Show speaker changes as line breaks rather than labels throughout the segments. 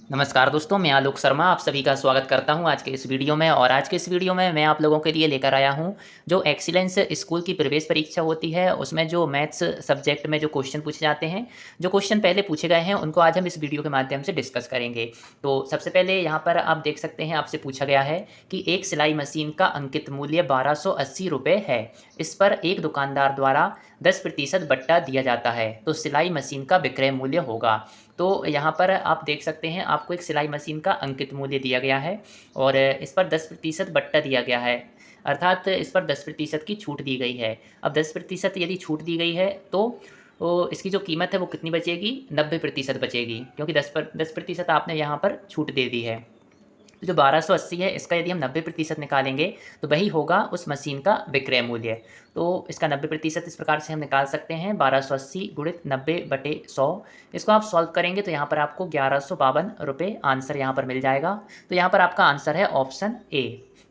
नमस्कार दोस्तों, मैं आलोक शर्मा आप सभी का स्वागत करता हूं आज के इस वीडियो में। और आज के इस वीडियो में मैं आप लोगों के लिए लेकर आया हूं जो एक्सीलेंस स्कूल की प्रवेश परीक्षा होती है, उसमें जो मैथ्स सब्जेक्ट में जो क्वेश्चन पूछे जाते हैं, जो क्वेश्चन पहले पूछे गए हैं उनको आज हम इस वीडियो के माध्यम से डिस्कस करेंगे। तो सबसे पहले यहाँ पर आप देख सकते हैं, आपसे पूछा गया है कि एक सिलाई मशीन का अंकित मूल्य 1280 रुपये है। इस पर एक दुकानदार द्वारा 10% बट्टा दिया जाता है, तो सिलाई मशीन का विक्रय मूल्य होगा। तो यहाँ पर आप देख सकते हैं, आपको एक सिलाई मशीन का अंकित मूल्य दिया गया है और इस पर 10% बट्टा दिया गया है, अर्थात इस पर 10% की छूट दी गई है। अब 10% यदि छूट दी गई है तो इसकी जो कीमत है वो कितनी बचेगी? 90% बचेगी, क्योंकि 10% आपने यहाँ पर छूट दे दी है। तो जो 1280 है, इसका यदि हम 90% निकालेंगे तो वही होगा उस मशीन का विक्रय मूल्य। तो इसका 90% इस प्रकार से हम निकाल सकते हैं, 1280 गुणित 90/100। इसको आप सॉल्व करेंगे तो यहाँ पर आपको 1152 रुपये आंसर यहाँ पर मिल जाएगा। तो यहाँ पर आपका आंसर है ऑप्शन ए।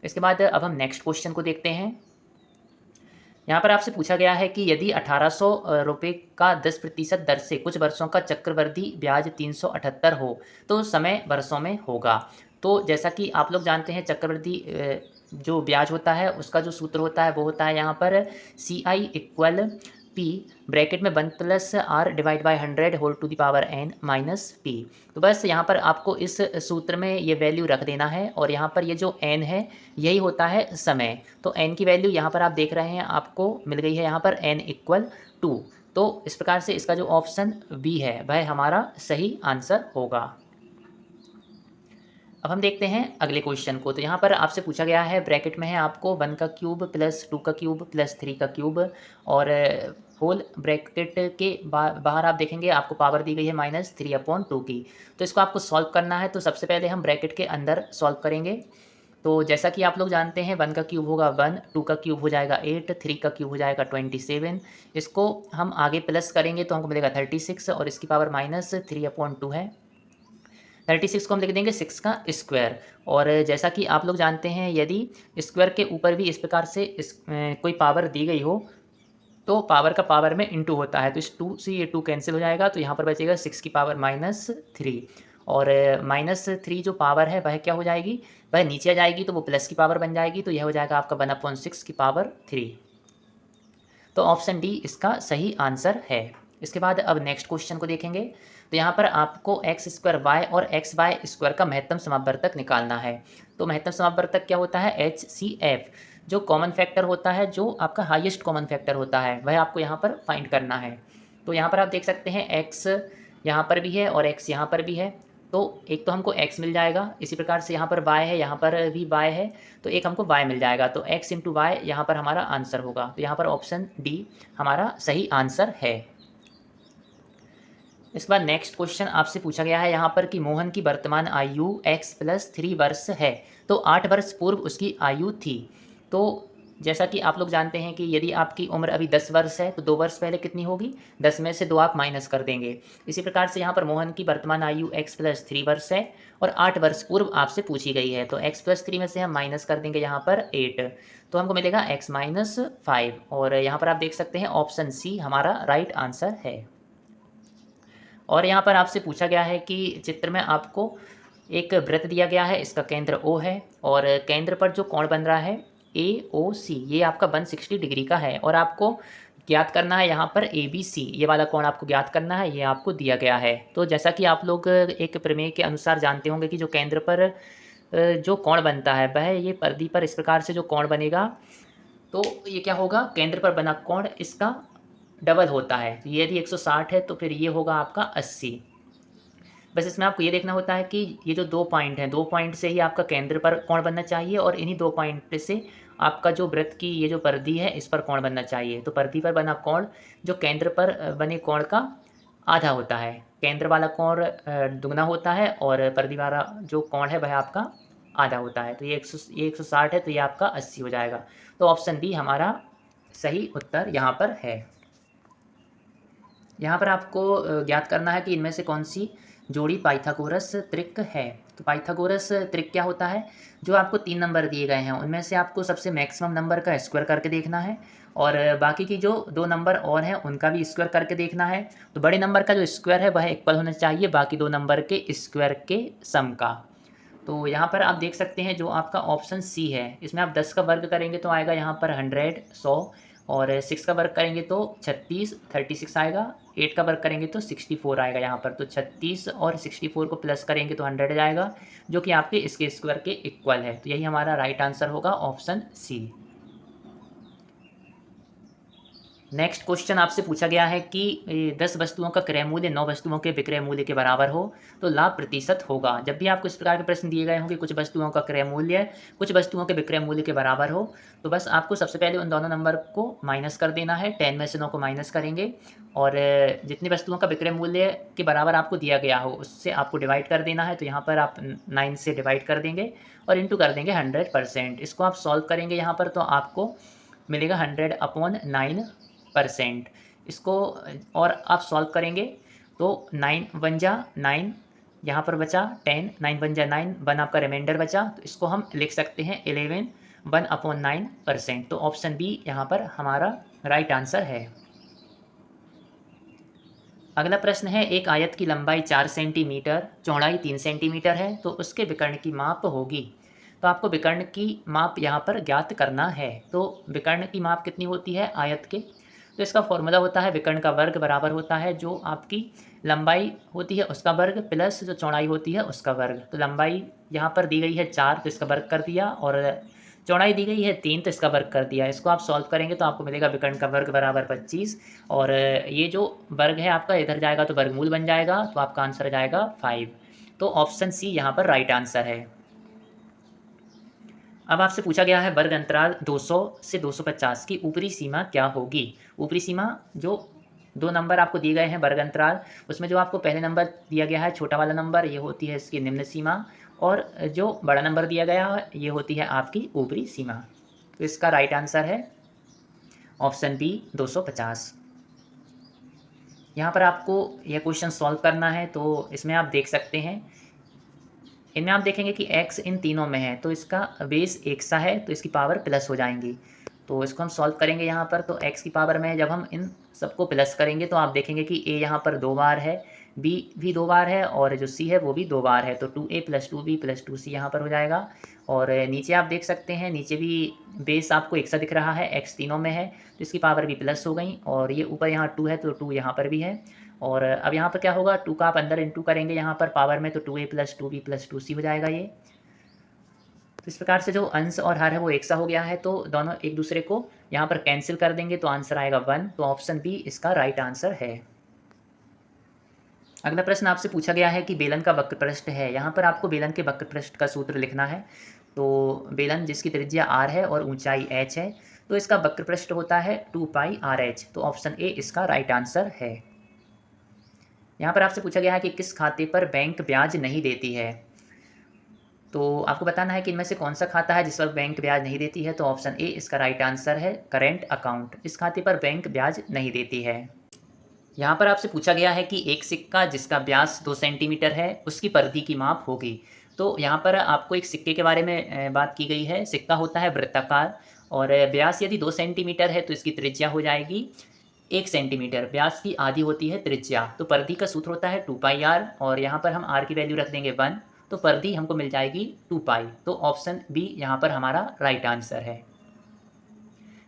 इसके बाद अब हम नेक्स्ट क्वेश्चन को देखते हैं। यहाँ पर आपसे पूछा गया है कि यदि 1800 रुपये का 10% दर से कुछ वर्षों का चक्रवृद्धि ब्याज 378 हो तो समय वर्षों में होगा। तो जैसा कि आप लोग जानते हैं, चक्रवृद्धि जो ब्याज होता है उसका जो सूत्र होता है वो होता है यहाँ पर CI = P ब्रैकेट में 1+R/100 whole to the power n-P। तो बस यहाँ पर आपको इस सूत्र में ये वैल्यू रख देना है और यहाँ पर ये जो n है यही होता है समय। तो n की वैल्यू यहाँ पर आप देख रहे हैं, आपको मिल गई है यहाँ पर n=2। तो इस प्रकार से इसका जो ऑप्शन बी है वह हमारा सही आंसर होगा। अब हम देखते हैं अगले क्वेश्चन को। तो यहाँ पर आपसे पूछा गया है, ब्रैकेट में है आपको 1 का क्यूब प्लस 2 का क्यूब प्लस 3 का क्यूब और होल ब्रैकेट के बाहर आप देखेंगे आपको पावर दी गई है -3/2 की। तो इसको आपको सॉल्व करना है। तो सबसे पहले हम ब्रैकेट के अंदर सॉल्व करेंगे। तो जैसा कि आप लोग जानते हैं, 1 का क्यूब होगा 1, 2 का क्यूब हो जाएगा 8, 3 का क्यूब हो जाएगा 27। इसको हम आगे प्लस करेंगे तो हमको मिलेगा 36 और इसकी पावर -3/2 है। 36 को हम लिख देंगे 6 का स्क्वायर। और जैसा कि आप लोग जानते हैं, यदि स्क्वायर के ऊपर भी इस प्रकार से कोई पावर दी गई हो तो पावर का पावर में इंटू होता है, तो इस 2 से ये 2 कैंसिल हो जाएगा, तो यहाँ पर बचेगा 6 की पावर -3। और -3 जो पावर है वह क्या हो जाएगी? वह नीचे आ जाएगी तो वो प्लस की पावर बन जाएगी, तो यह हो जाएगा आपका 1/6 की पावर 3। तो ऑप्शन डी इसका सही आंसर है। इसके बाद अब नेक्स्ट क्वेश्चन को देखेंगे। तो यहाँ पर आपको x² और xy² का महत्तम समापवर्तक निकालना है। तो महत्तम समापवर्तक क्या होता है? HCF। जो कॉमन फैक्टर होता है, जो आपका हाईएस्ट कॉमन फैक्टर होता है, वह आपको यहाँ पर फाइंड करना है। तो यहाँ पर आप देख सकते हैं x यहाँ पर भी है और x यहाँ पर भी है। तो एक तो हमको x मिल जाएगा, इसी प्रकार से यहाँ पर y है, यहाँ पर भी y है, तो एक हमको y मिल जाएगा। तो x × y यहाँ पर हमारा आंसर होगा। तो यहाँ पर ऑप्शन डी हमारा सही आंसर है। इसके बाद नेक्स्ट क्वेश्चन आपसे पूछा गया है यहाँ पर कि मोहन की वर्तमान आयु x+3 वर्ष है, तो 8 वर्ष पूर्व उसकी आयु थी। तो जैसा कि आप लोग जानते हैं कि यदि आपकी उम्र अभी 10 वर्ष है तो 2 वर्ष पहले कितनी होगी? 10 में से 2 आप माइनस कर देंगे। इसी प्रकार से यहाँ पर मोहन की वर्तमान आयु x+3 वर्ष है और 8 वर्ष पूर्व आपसे पूछी गई है, तो x+3 में से हम माइनस कर देंगे यहाँ पर 8, तो हमको मिलेगा x-5। और यहाँ पर आप देख सकते हैं ऑप्शन सी हमारा राइट आंसर है। और यहाँ पर आपसे पूछा गया है कि चित्र में आपको एक वृत्त दिया गया है, इसका केंद्र O है और केंद्र पर जो कोण बन रहा है AOC, ये आपका 160 डिग्री का है और आपको ज्ञात करना है यहाँ पर ABC, ये वाला कोण आपको ज्ञात करना है, ये आपको दिया गया है। तो जैसा कि आप लोग एक प्रमेय के अनुसार जानते होंगे कि जो केंद्र पर जो कोण बनता है वह ये परिधि पर इस प्रकार से जो कोण बनेगा, तो ये क्या होगा? केंद्र पर बना कोण इसका डबल होता है। तो ये यदि 160 है तो फिर ये होगा आपका 80। बस इसमें आपको ये देखना होता है कि ये जो 2 पॉइंट हैं, 2 पॉइंट से ही आपका केंद्र पर कोण बनना चाहिए और इन्हीं 2 पॉइंट से आपका जो वृत्त की ये जो परिधि है इस पर कोण बनना चाहिए। तो परिधि पर बना कोण जो केंद्र पर बने कोण का आधा होता है, केंद्र वाला कोण दुगना होता है और परिधि वाला जो कोण है वह आपका आधा होता है। तो ये 160 है तो ये आपका 80 हो जाएगा। तो ऑप्शन बी हमारा सही उत्तर यहाँ पर है। यहाँ पर आपको ज्ञात करना है कि इनमें से कौन सी जोड़ी पाइथागोरस त्रिक है। तो पाइथागोरस त्रिक क्या होता है? जो आपको 3 नंबर दिए गए हैं उनमें से आपको सबसे मैक्सिमम नंबर का स्क्वायर करके देखना है और बाकी की जो 2 नंबर और हैं उनका भी स्क्वायर करके देखना है। तो बड़े नंबर का जो स्क्वायर है वह इक्वल होना चाहिए बाकी 2 नंबर के स्क्वायर के सम का। तो यहाँ पर आप देख सकते हैं जो आपका ऑप्शन सी है इसमें आप 10 का वर्ग करेंगे तो आएगा यहाँ पर 100 100 और 6 का वर्ग करेंगे तो 36 36 आएगा। 8 का वर्ग करेंगे तो 64 आएगा यहाँ पर। तो 36 और 64 को प्लस करेंगे तो 100 जाएगा जो कि आपके इसके स्क्वायर के इक्वल है। तो यही हमारा राइट आंसर होगा ऑप्शन सी। नेक्स्ट क्वेश्चन आपसे पूछा गया है कि 10 वस्तुओं का क्रय मूल्य 9 वस्तुओं के विक्रय मूल्य के बराबर हो तो लाभ प्रतिशत होगा। जब भी आपको इस प्रकार के प्रश्न दिए गए होंगे कुछ वस्तुओं का क्रय मूल्य कुछ वस्तुओं के विक्रय मूल्य के बराबर हो तो बस आपको सबसे पहले उन दोनों नंबर को माइनस कर देना है। 10 में से 9 को माइनस करेंगे और जितनी वस्तुओं का विक्रय मूल्य के बराबर आपको दिया गया हो उससे आपको डिवाइड कर देना है। तो यहाँ पर आप 9 से डिवाइड कर देंगे और इंटू कर देंगे 100%। इसको आप सॉल्व करेंगे यहाँ पर तो आपको मिलेगा 100/9%। इसको और आप सॉल्व करेंगे तो 9 वन जा 9 यहाँ पर बचा 10 9 वन जा 9 1 आपका रिमाइंडर बचा तो इसको हम लिख सकते हैं 11 1/9%। तो ऑप्शन बी यहाँ पर हमारा राइट आंसर है। अगला प्रश्न है एक आयत की लंबाई 4 सेंटीमीटर चौड़ाई 3 सेंटीमीटर है तो उसके विकर्ण की माप होगी। तो आपको विकर्ण की माप यहाँ पर ज्ञात करना है। तो विकर्ण की माप कितनी होती है आयत के? तो इसका फॉर्मूला होता है विकर्ण का वर्ग बराबर होता है जो आपकी लंबाई होती है उसका वर्ग प्लस जो चौड़ाई होती है उसका वर्ग। तो लंबाई यहाँ पर दी गई है 4 तो इसका वर्ग कर दिया और चौड़ाई दी गई है 3 तो इसका वर्ग कर दिया। इसको आप सॉल्व करेंगे तो आपको मिलेगा विकर्ण का वर्ग बराबर 25 और ये जो वर्ग है आपका इधर जाएगा तो वर्गमूल बन जाएगा तो आपका आंसर जाएगा 5। तो ऑप्शन सी यहाँ पर राइट आंसर है। अब आपसे पूछा गया है वर्ग अंतराल 200 से 250 की ऊपरी सीमा क्या होगी। ऊपरी सीमा जो 2 नंबर आपको दिए गए हैं वर्ग अंतराल उसमें जो आपको पहले नंबर दिया गया है छोटा वाला नंबर ये होती है इसकी निम्न सीमा और जो बड़ा नंबर दिया गया है ये होती है आपकी ऊपरी सीमा। तो इसका राइट आंसर है ऑप्शन बी 250। यहाँ पर आपको यह क्वेश्चन सॉल्व करना है तो इसमें आप देख सकते हैं इनमें आप देखेंगे कि x इन तीनों में है तो इसका बेस एक सा है तो इसकी पावर प्लस हो जाएंगी। तो इसको हम सॉल्व करेंगे यहाँ पर तो x की पावर में जब हम इन सबको प्लस करेंगे तो आप देखेंगे कि a यहाँ पर 2 बार है b भी 2 बार है और जो c है वो भी 2 बार है। तो 2a + 2b + 2c यहाँ पर हो जाएगा। और नीचे आप देख सकते हैं नीचे भी बेस आपको एक सा दिख रहा है x तीनों में है तो इसकी पावर भी प्लस हो गई और ये ऊपर यहाँ 2 है तो 2 यहाँ पर भी है। और अब यहाँ पर क्या होगा 2 का आप अंदर इंटू करेंगे यहाँ पर पावर में तो 2a + 2b + 2c हो जाएगा ये। तो इस प्रकार से जो अंश और हर है वो एक सा हो गया है तो दोनों एक दूसरे को यहाँ पर कैंसिल कर देंगे तो आंसर आएगा 1। तो ऑप्शन बी इसका राइट आंसर है। अगला प्रश्न आपसे पूछा गया है कि बेलन का वक्र पृष्ठ है। यहाँ पर आपको बेलन के वक्र पृष्ठ का सूत्र लिखना है। तो बेलन जिसकी त्रिज्या r है और ऊंचाई h है तो इसका वक्र पृष्ठ होता है 2πrh। तो ऑप्शन ए इसका राइट आंसर है। यहाँ पर आपसे पूछा गया है कि किस खाते पर बैंक ब्याज नहीं देती है। तो आपको बताना है कि इनमें से कौन सा खाता है जिस पर बैंक ब्याज नहीं देती है। तो ऑप्शन ए इसका राइट आंसर है करेंट अकाउंट। इस खाते पर बैंक ब्याज नहीं देती है। यहाँ पर आपसे पूछा गया है कि एक सिक्का जिसका व्यास 2 सेंटीमीटर है उसकी परिधि की माप होगी। तो यहाँ पर आपको एक सिक्के के बारे में बात की गई है। सिक्का होता है वृत्ताकार और व्यास यदि 2 सेंटीमीटर है तो इसकी त्रिज्या हो जाएगी 1 सेंटीमीटर। व्यास की आधी होती है त्रिज्या। तो परिधि का सूत्र होता है 2πr और यहाँ पर हम r की वैल्यू रख देंगे 1 तो परिधि हमको मिल जाएगी 2π। तो ऑप्शन बी यहाँ पर हमारा राइट आंसर है।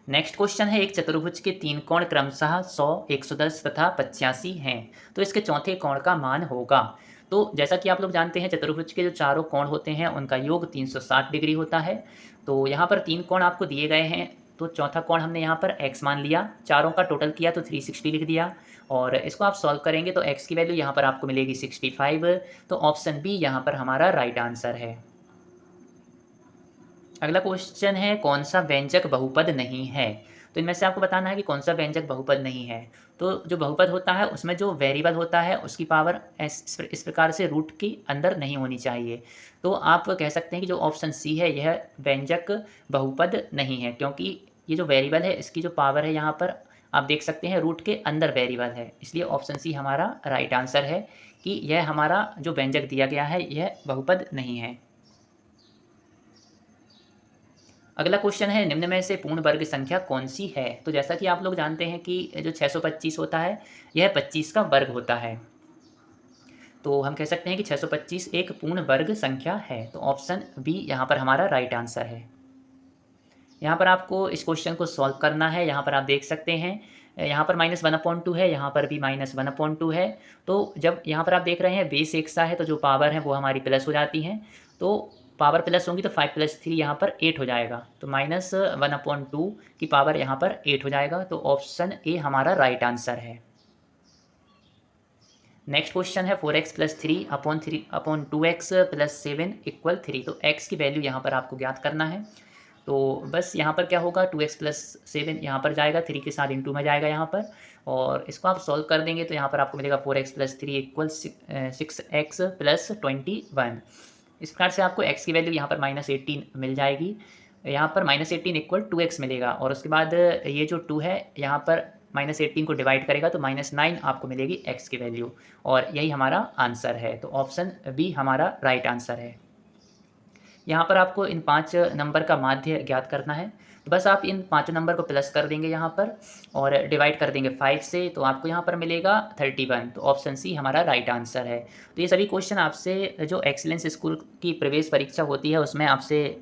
नेक्स्ट क्वेश्चन है एक चतुर्भुज के 3 कोण क्रमशः 100 110 तथा 85 हैं तो इसके चौथे कोण का मान होगा। तो जैसा कि आप लोग जानते हैं चतुर्भुज के जो चारों कोण होते हैं उनका योग 360 डिग्री होता है। तो यहाँ पर 3 कोण आपको दिए गए हैं तो चौथा कोण हमने यहाँ पर x मान लिया, चारों का टोटल किया तो 360 लिख दिया और इसको आप सॉल्व करेंगे तो x की वैल्यू यहाँ पर आपको मिलेगी 65। तो ऑप्शन बी यहाँ पर हमारा राइट आंसर है। अगला क्वेश्चन है कौन सा व्यंजक बहुपद नहीं है। तो इनमें से आपको बताना है कि कौन सा व्यंजक बहुपद नहीं है। तो जो बहुपद होता है उसमें जो वेरिएबल होता है उसकी पावर इस प्रकार से रूट के अंदर नहीं होनी चाहिए। तो आप कह सकते हैं कि जो ऑप्शन सी है यह व्यंजक बहुपद नहीं है क्योंकि ये जो वेरिएबल है इसकी जो पावर है यहाँ पर आप देख सकते हैं रूट के अंदर वेरिएबल है। इसलिए ऑप्शन सी हमारा राइट आंसर है कि यह हमारा जो व्यंजक दिया गया है यह बहुपद नहीं है। अगला क्वेश्चन है, निम्न में से पूर्ण वर्ग संख्या कौन सी है? तो जैसा कि आप लोग जानते हैं कि जो 625 होता है यह 25 का वर्ग होता है, तो हम कह सकते हैं कि 625 एक पूर्ण वर्ग संख्या है। तो ऑप्शन बी यहाँ पर हमारा राइट आंसर है। यहाँ पर आपको इस क्वेश्चन को सॉल्व करना है। यहाँ पर आप देख सकते हैं यहाँ पर -1/2 है, यहाँ पर भी -1/2 है। तो जब यहाँ पर आप देख रहे हैं बेस एक सा है तो जो पावर है वो हमारी प्लस हो जाती हैं, तो पावर प्लस होंगी तो 5 + 3 यहाँ पर 8 हो जाएगा, तो -1/2 की पावर यहाँ पर 8 हो जाएगा। तो ऑप्शन ए हमारा राइट आंसर है। नेक्स्ट क्वेश्चन है 4x + 3/2x + 7 = 3। तो x की वैल्यू यहाँ पर आपको ज्ञात करना है। तो बस यहाँ पर क्या होगा, 2x + 7 यहाँ पर जाएगा, 3 के साथ इंटू में जाएगा यहाँ पर, और इसको आप सॉल्व कर देंगे तो यहाँ पर आपको मिलेगा 4x + 3 = 6x + 21। इस प्रकार से आपको x की वैल्यू यहाँ पर -18 मिल जाएगी। यहाँ पर -18 = 2x मिलेगा, और उसके बाद ये जो 2 है यहाँ पर -18 को डिवाइड करेगा तो -9 आपको मिलेगी x की वैल्यू, और यही हमारा आंसर है। तो ऑप्शन बी हमारा राइट आंसर है। यहाँ पर आपको इन 5 नंबर का माध्य ज्ञात करना है। तो बस आप इन 5 नंबर को प्लस कर देंगे यहाँ पर और डिवाइड कर देंगे 5 से, तो आपको यहाँ पर मिलेगा 31। तो ऑप्शन सी हमारा राइट आंसर है। तो ये सभी क्वेश्चन आपसे जो एक्सीलेंस स्कूल की प्रवेश परीक्षा होती है उसमें आपसे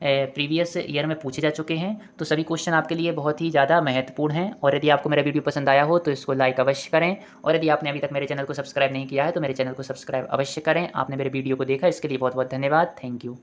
प्रीवियस ईयर में पूछे जा चुके हैं। तो सभी क्वेश्चन आपके लिए बहुत ही ज़्यादा महत्वपूर्ण हैं, और यदि आपको मेरा वीडियो पसंद आया हो तो इसको लाइक अवश्य करें, और यदि आपने अभी तक मेरे चैनल को सब्सक्राइब नहीं किया है तो मेरे चैनल को सब्सक्राइब अवश्य करें। आपने मेरे वीडियो को देखा इसके लिए बहुत बहुत धन्यवाद। Thank you.